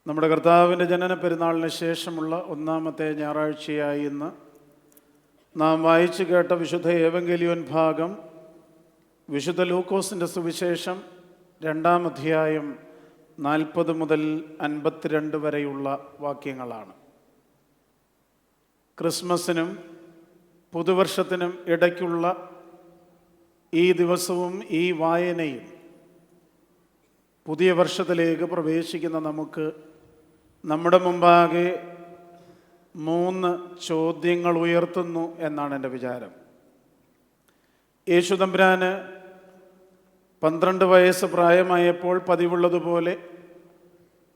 നമ്മുടെ കർത്താവിൻ്റെ ജനന പെരുന്നാളിന് ശേഷമുള്ള ഒന്നാമത്തെ ഞായറാഴ്ചയായി ഇന്ന് നാം വായിച്ചു കേട്ട വിശുദ്ധ ഏവങ്കേലിയോൻ ഭാഗം വിശുദ്ധ ലൂക്കോസിൻ്റെ സുവിശേഷം 2-ാം അധ്യായം 40 മുതൽ 52 വരെയുള്ള വാക്യങ്ങളാണ്. ക്രിസ്മസിനും പുതുവർഷത്തിനും ഇടയ്ക്കുള്ള ഈ ദിവസവും ഈ വായനയും പുതിയ വർഷത്തിലേക്ക് പ്രവേശിക്കുന്ന നമുക്ക് നമ്മുടെ മുമ്പാകെ 3 ചോദ്യങ്ങൾ ഉയർത്തുന്നു എന്നാണ് എൻ്റെ വിചാരം. യേശുതമ്പുരാന് 12 വയസ്സ് പ്രായമായപ്പോൾ പതിവുള്ളതുപോലെ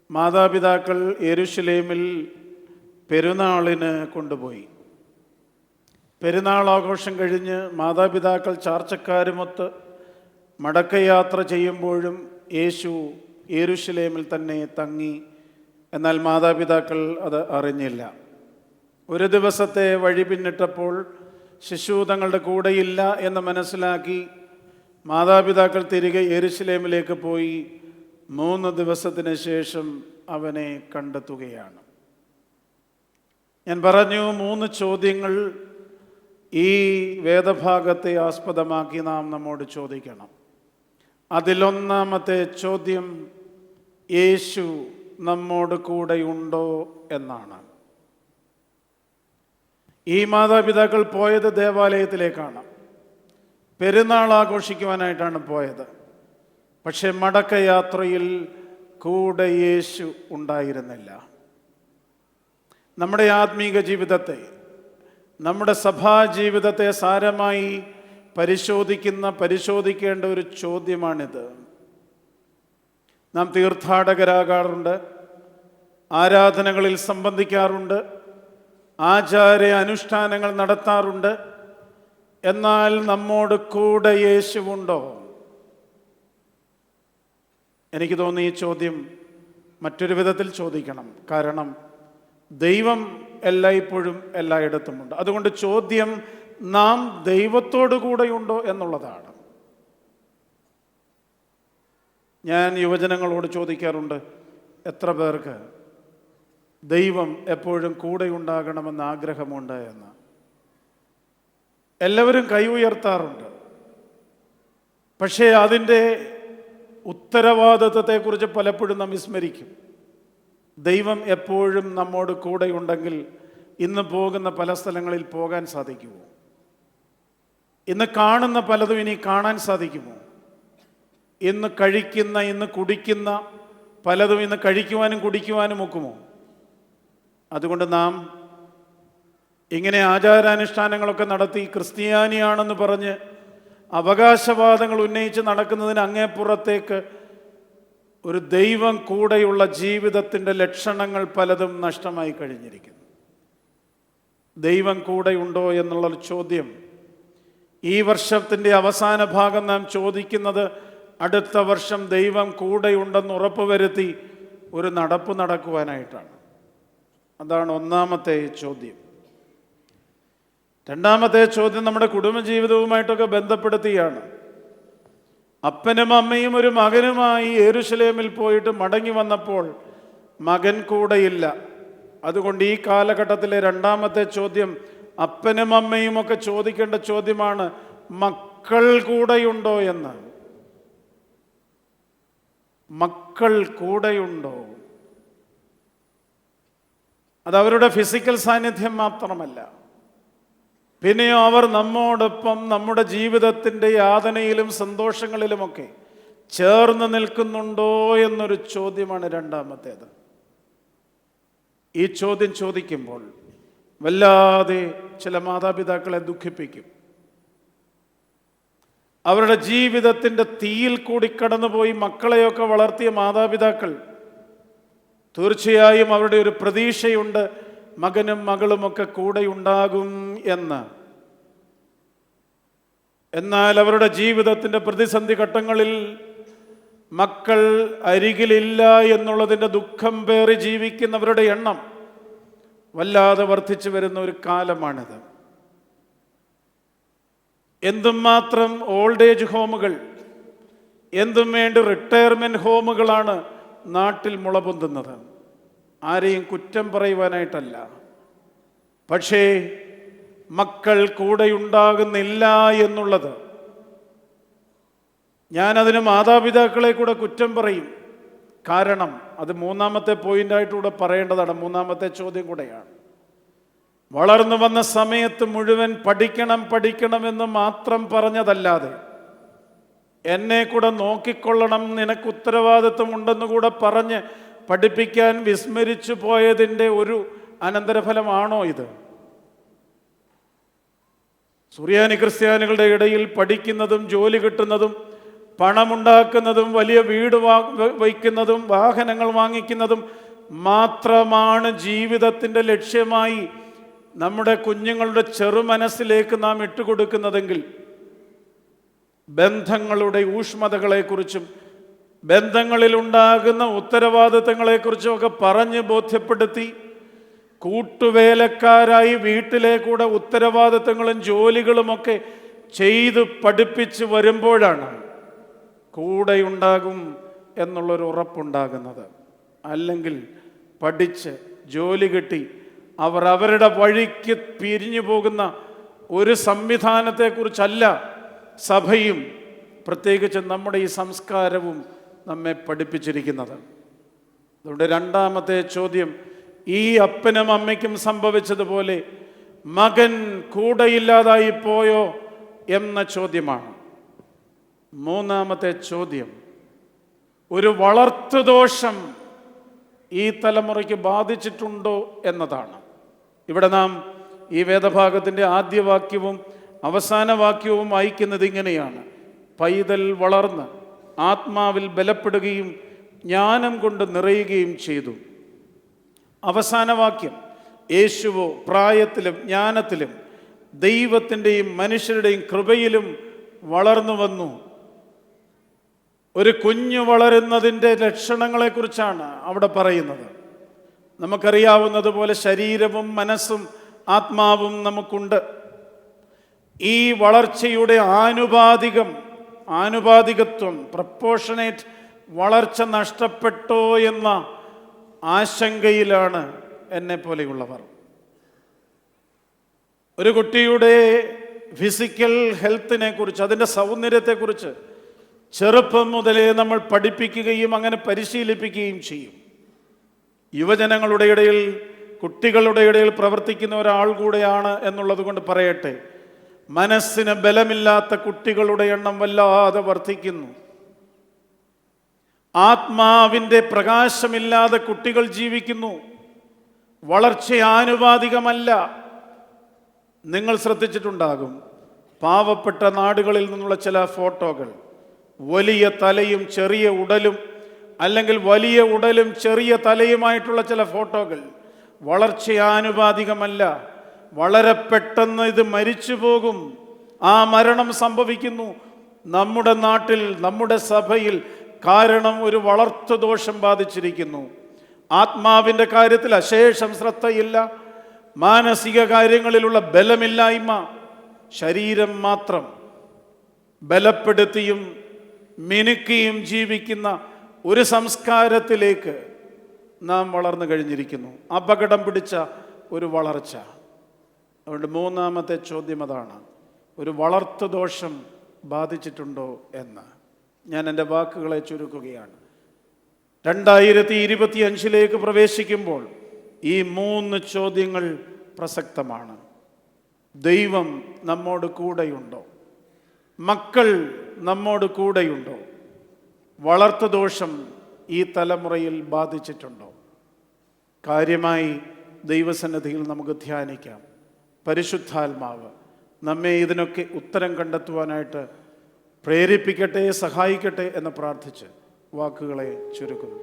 മാതാപിതാക്കൾ യെരുശലേമിൽ പെരുന്നാളിന് കൊണ്ടുപോയി. പെരുന്നാൾ ആഘോഷം കഴിഞ്ഞ് മാതാപിതാക്കൾ ചാർച്ചക്കാരുമൊത്ത് മടക്കയാത്ര ചെയ്യുമ്പോഴും യേശു യെരുശലേമിൽ തന്നെ തങ്ങി. എന്നാൽ മാതാപിതാക്കൾ അത് അറിഞ്ഞില്ല. ഒരു ദിവസത്തെ വഴി പിന്നിട്ടപ്പോൾ ശിശു തങ്ങളുടെ കൂടെയില്ല എന്ന് മനസ്സിലാക്കി മാതാപിതാക്കൾ തിരികെ യെരുശലേമിലേക്ക് പോയി 3 ദിവസത്തിന് ശേഷം അവനെ കണ്ടെത്തുകയാണ്. ഞാൻ പറഞ്ഞു, 3 ചോദ്യങ്ങൾ ഈ വേദഭാഗത്തെ ആസ്പദമാക്കി നാം നമ്മോട് ചോദിക്കണം. അതിലൊന്നാമത്തെ ചോദ്യം, യേശു നമ്മോട് കൂടെയുണ്ടോ എന്നാണ്. ഈ മാതാപിതാക്കൾ പോയത് ദേവാലയത്തിലേക്കാണ്, പെരുന്നാൾ ആഘോഷിക്കുവാനായിട്ടാണ് പോയത്. പക്ഷെ മടക്കയാത്രയിൽ കൂടെ യേശു ഉണ്ടായിരുന്നില്ല. നമ്മുടെ ആത്മീക ജീവിതത്തെ, നമ്മുടെ സഭാ ജീവിതത്തെ സാരമായി പരിശോധിക്കേണ്ട ഒരു ചോദ്യമാണിത്. നാം തീർത്ഥാടകരാകാറുണ്ട്, ആരാധനകളിൽ സംബന്ധിക്കാറുണ്ട്, ആചാര അനുഷ്ഠാനങ്ങൾ നടത്താറുണ്ട്. എന്നാൽ നമ്മോട് കൂടെ യേശുവുണ്ടോ? എനിക്ക് തോന്നുന്നു ഈ ചോദ്യം മറ്റൊരു വിധത്തിൽ ചോദിക്കണം. കാരണം ദൈവം എല്ലായ്പ്പോഴും എല്ലായിടത്തുമുണ്ട്. അതുകൊണ്ട് ചോദ്യം നാം ദൈവത്തോടു കൂടെയുണ്ടോ എന്നുള്ളതാണ്. ഞാൻ യുവജനങ്ങളോട് ചോദിക്കാറുണ്ട്, എത്ര പേർക്ക് ദൈവം എപ്പോഴും കൂടെ ഉണ്ടാകണമെന്ന് ആഗ്രഹമുണ്ട് എന്ന്. എല്ലാവരും കൈ ഉയർത്താറുണ്ട്. പക്ഷേ അതിൻ്റെ ഉത്തരവാദിത്വത്തെക്കുറിച്ച് പലപ്പോഴും നാം വിസ്മരിക്കും. ദൈവം എപ്പോഴും നമ്മോട് കൂടെയുണ്ടെങ്കിൽ ഇന്ന് പോകുന്ന പല സ്ഥലങ്ങളിൽ പോകാൻ സാധിക്കുമോ? ഇന്ന് കാണുന്ന പലതും ഇനി കാണാൻ സാധിക്കുമോ? ഇന്ന് കഴിക്കുന്ന, ഇന്ന് കുടിക്കുന്ന പലതും ഇന്ന് കഴിക്കുവാനും കുടിക്കുവാനും ഒക്കുമോ? അതുകൊണ്ട് നാം ഇങ്ങനെ ആചാരാനുഷ്ഠാനങ്ങളൊക്കെ നടത്തി ക്രിസ്ത്യാനിയാണെന്ന് പറഞ്ഞ് അവകാശവാദങ്ങൾ ഉന്നയിച്ച് നടക്കുന്നതിന് അങ്ങേപ്പുറത്തേക്ക് ഒരു ദൈവം കൂടെയുള്ള ജീവിതത്തിൻ്റെ ലക്ഷണങ്ങൾ പലതും നഷ്ടമായി കഴിഞ്ഞിരിക്കുന്നു. ദൈവം കൂടെയുണ്ടോ എന്നുള്ള ചോദ്യം ഈ വർഷത്തിൻ്റെ അവസാന ഭാഗം നാം ചോദിക്കുന്നത് അടുത്ത വർഷം ദൈവം കൂടെയുണ്ടെന്ന് ഉറപ്പുവരുത്തി ഒരു നടപ്പ് നടക്കുവാനായിട്ടാണ്. അതാണ് ഒന്നാമത്തെ ചോദ്യം. രണ്ടാമത്തെ ചോദ്യം നമ്മുടെ കുടുംബജീവിതവുമായിട്ടൊക്കെ ബന്ധപ്പെടുത്തിയാണ്. അപ്പനും അമ്മയും ഒരു മകനുമായി യെരുശലേമിൽ പോയിട്ട് മടങ്ങി വന്നപ്പോൾ മകൻ കൂടെയില്ല. അതുകൊണ്ട് ഈ കാലഘട്ടത്തിലെ രണ്ടാമത്തെ ചോദ്യം അപ്പനും അമ്മയും ഒക്കെ ചോദിക്കേണ്ട ചോദ്യമാണ്, മക്കൾ കൂടെയുണ്ടോ എന്ന്. മക്കൾ കൂടെയുണ്ടോ? അത് അവരുടെ ഫിസിക്കൽ സാന്നിധ്യം മാത്രമല്ല, പിന്നെയോ അവർ നമ്മോടൊപ്പം നമ്മുടെ ജീവിതത്തിൻ്റെ യാതനയിലും സന്തോഷങ്ങളിലുമൊക്കെ ചേർന്ന് നിൽക്കുന്നുണ്ടോ എന്നൊരു ചോദ്യമാണ് രണ്ടാമത്തേത്. ഈ ചോദ്യം ചോദിക്കുമ്പോൾ വല്ലാതെ ചില മാതാപിതാക്കളെ ദുഃഖിപ്പിക്കും. അവരുടെ ജീവിതത്തിൻ്റെ തീയിൽ കൂടി കടന്നുപോയി മക്കളെയൊക്കെ വളർത്തിയ മാതാപിതാക്കൾ തീർച്ചയായും അവരുടെ ഒരു പ്രതീക്ഷയുണ്ട്, മകനും മകളുമൊക്കെ കൂടെയുണ്ടാകും എന്ന്. എന്നാൽ അവരുടെ ജീവിതത്തിൻ്റെ പ്രതിസന്ധി ഘട്ടങ്ങളിൽ മക്കൾ അരികിലില്ല എന്നുള്ളതിൻ്റെ ദുഃഖം പേറി ജീവിക്കുന്നവരുടെ എണ്ണം വല്ലാതെ വർദ്ധിച്ചു വരുന്ന ഒരു കാലമാണിത്. എന്തുമാത്രം ഓൾഡ് ഏജ് ഹോമുകൾ, എന്തും വേണ്ടി റിട്ടയർമെൻറ്റ് ഹോമുകളാണ് നാട്ടിൽ മുളപൊന്തുന്നത്. ആരെയും കുറ്റം പറയുവാനായിട്ടല്ല. പക്ഷേ മക്കൾ കൂടെയുണ്ടാകുന്നില്ല എന്നുള്ളത്, ഞാനതിന് മാതാപിതാക്കളെ കൂടെ കുറ്റം പറയും. കാരണം അത് മൂന്നാമത്തെ പോയിന്റായിട്ടൂടെ പറയേണ്ടതാണ്, മൂന്നാമത്തെ ചോദ്യം കൂടെയാണ്. വളർന്നു വന്ന സമയത്ത് മുഴുവൻ പഠിക്കണമെന്ന് മാത്രം പറഞ്ഞതല്ലാതെ, എന്നെ കൂടെ നോക്കിക്കൊള്ളണം, നിനക്ക് ഉത്തരവാദിത്വം ഉണ്ടെന്ന് കൂടെ പറഞ്ഞ് പഠിപ്പിക്കാൻ വിസ്മരിച്ചു പോയതിൻ്റെ ഒരു അനന്തരഫലമാണോ ഇത്? സുറിയാനി ക്രിസ്ത്യാനികളുടെ ഇടയിൽ പഠിക്കുന്നതും ജോലി കിട്ടുന്നതും പണമുണ്ടാക്കുന്നതും വലിയ വീട് വയ്ക്കുന്നതും വാഹനങ്ങൾ വാങ്ങിക്കുന്നതും മാത്രമാണ് ജീവിതത്തിൻ്റെ ലക്ഷ്യമായി നമ്മുടെ കുഞ്ഞുങ്ങളുടെ ചെറുമനസ്സിലേക്ക് നാം ഇട്ടുകൊടുക്കുന്നതെങ്കിൽ, ബന്ധങ്ങളുടെ ഊഷ്മതകളെക്കുറിച്ചും ബന്ധങ്ങളിലുണ്ടാകുന്ന ഉത്തരവാദിത്തങ്ങളെക്കുറിച്ചും ഒക്കെ പറഞ്ഞ് ബോധ്യപ്പെടുത്തി കൂട്ടുവേലക്കാരായി വീട്ടിലെ കൂടെ ഉത്തരവാദിത്തങ്ങളും ജോലികളുമൊക്കെ ചെയ്ത് പഠിപ്പിച്ച് വരുമ്പോഴാണ് കൂടെയുണ്ടാകും എന്നുള്ളൊരു ഉറപ്പുണ്ടാകുന്നത്. അല്ലെങ്കിൽ പഠിച്ച് ജോലി കിട്ടി അവർ അവരുടെ വഴിക്ക് പിരിഞ്ഞു പോകുന്ന ഒരു സംവിധാനത്തെക്കുറിച്ചല്ല സഭയും പ്രത്യേകിച്ച് നമ്മുടെ ഈ സംസ്കാരവും നമ്മെ പഠിപ്പിച്ചിരിക്കുന്നത്. അതുകൊണ്ട് രണ്ടാമത്തെ ചോദ്യം ഈ അപ്പനും അമ്മയ്ക്കും സംഭവിച്ചതുപോലെ മകൻ കൂടെയില്ലാതായി പോയോ എന്ന ചോദ്യമാണ്. മൂന്നാമത്തെ ചോദ്യം, ഒരു വളർത്തുദോഷം ഈ തലമുറയ്ക്ക് ബാധിച്ചിട്ടുണ്ടോ എന്നതാണ്. ഇവിടെ നാം ഈ വേദഭാഗത്തിൻ്റെ ആദ്യ വാക്യവും അവസാന വാക്യവും വായിക്കുന്നത് ഇങ്ങനെയാണ്: പൈതൽ വളർന്ന് ആത്മാവിൽ ബലപ്പെടുകയും ജ്ഞാനം കൊണ്ട് നിറയുകയും ചെയ്തു. അവസാന വാക്യം, യേശുവോ പ്രായത്തിലും ജ്ഞാനത്തിലും ദൈവത്തിൻ്റെയും മനുഷ്യരുടെയും കൃപയിലും വളർന്നു വന്നു. ഒരു കുഞ്ഞു വളരുന്നതിൻ്റെ ലക്ഷണങ്ങളെക്കുറിച്ചാണ് അവിടെ പറയുന്നത്. നമുക്കറിയാവുന്നതുപോലെ ശരീരവും മനസ്സും ആത്മാവും നമുക്കുണ്ട്. ഈ വളർച്ചയുടെ ആനുപാതികത്വം, പ്രപ്പോർഷനേറ്റ് വളർച്ച നഷ്ടപ്പെട്ടോ എന്ന ആശങ്കയിലാണ് എന്നെ പോലെയുള്ളവർ. ഒരു കുട്ടിയുടെ ഫിസിക്കൽ ഹെൽത്തിനെ കുറിച്ച്, അതിൻ്റെ സൗന്ദര്യത്തെക്കുറിച്ച് ചെറുപ്പം മുതലേ നമ്മൾ പഠിപ്പിക്കുകയും അങ്ങനെ പരിശീലിപ്പിക്കുകയും ചെയ്യും. യുവജനങ്ങളുടെ ഇടയിൽ, കുട്ടികളുടെ ഇടയിൽ പ്രവർത്തിക്കുന്ന ഒരാൾ കൂടെയാണ് എന്നുള്ളത് കൊണ്ട് പറയട്ടെ, മനസ്സിന് ബലമില്ലാത്ത കുട്ടികളുടെ എണ്ണം വല്ലാതെ വർദ്ധിക്കുന്നു. ആത്മാവിൻ്റെ പ്രകാശമില്ലാതെ കുട്ടികൾ ജീവിക്കുന്നു. വളർച്ച ആനുപാതികമല്ല. നിങ്ങൾ ശ്രദ്ധിച്ചിട്ടുണ്ടാകും, പാവപ്പെട്ട നാടുകളിൽ നിന്നുള്ള ചില ഫോട്ടോകൾ, വലിയ തലയും ചെറിയ ഉടലും, അല്ലെങ്കിൽ വലിയ ഉടലും ചെറിയ തലയുമായിട്ടുള്ള ചില ഫോട്ടോകൾ. വളർച്ച ആനുപാതികമല്ല. വളരെ പെട്ടെന്ന് ഇത് മരിച്ചു പോകും. ആ മരണം സംഭവിക്കുന്നു നമ്മുടെ നാട്ടിൽ, നമ്മുടെ സഭയിൽ. കാരണം ഒരു വളർത്തുദോഷം ബാധിച്ചിരിക്കുന്നു. ആത്മാവിൻ്റെ കാര്യത്തിൽ അശേഷം ശ്രദ്ധയില്ല, മാനസിക കാര്യങ്ങളിലുള്ള ബലമില്ലായ്മ. ശരീരം മാത്രം ബലപ്പെടുത്തിയും മിനുക്കിയും ജീവിക്കുന്ന ഒരു സംസ്കാരത്തിലേക്ക് നാം വളർന്നു കഴിഞ്ഞിരിക്കുന്നു. അപകടം പിടിച്ച ഒരു വളർച്ച. അതുകൊണ്ട് മൂന്നാമത്തെ ചോദ്യം അതാണ്, ഒരു വളർത്തുദോഷം ബാധിച്ചിട്ടുണ്ടോ എന്ന്. ഞാൻ എൻ്റെ വാക്കുകളെ ചുരുക്കുകയാണ്. 2025 പ്രവേശിക്കുമ്പോൾ ഈ 3 ചോദ്യങ്ങൾ പ്രസക്തമാണ്. ദൈവം നമ്മോട് കൂടെയുണ്ടോ? മക്കൾ നമ്മോട് കൂടെയുണ്ടോ? വളർത്തുദോഷം ഈ തലമുറയിൽ ബാധിച്ചിട്ടുണ്ടോ? കാര്യമായി ദൈവസന്നിധിയിൽ നമുക്ക് ധ്യാനിക്കാം. പരിശുദ്ധാത്മാവ് നമ്മെ ഇതിനൊക്കെ ഉത്തരം കണ്ടെത്തുവാനായിട്ട് പ്രേരിപ്പിക്കട്ടെ, സഹായിക്കട്ടെ എന്ന് പ്രാർത്ഥിച്ച് വാക്കുകളെ ചുരുക്കുന്നു.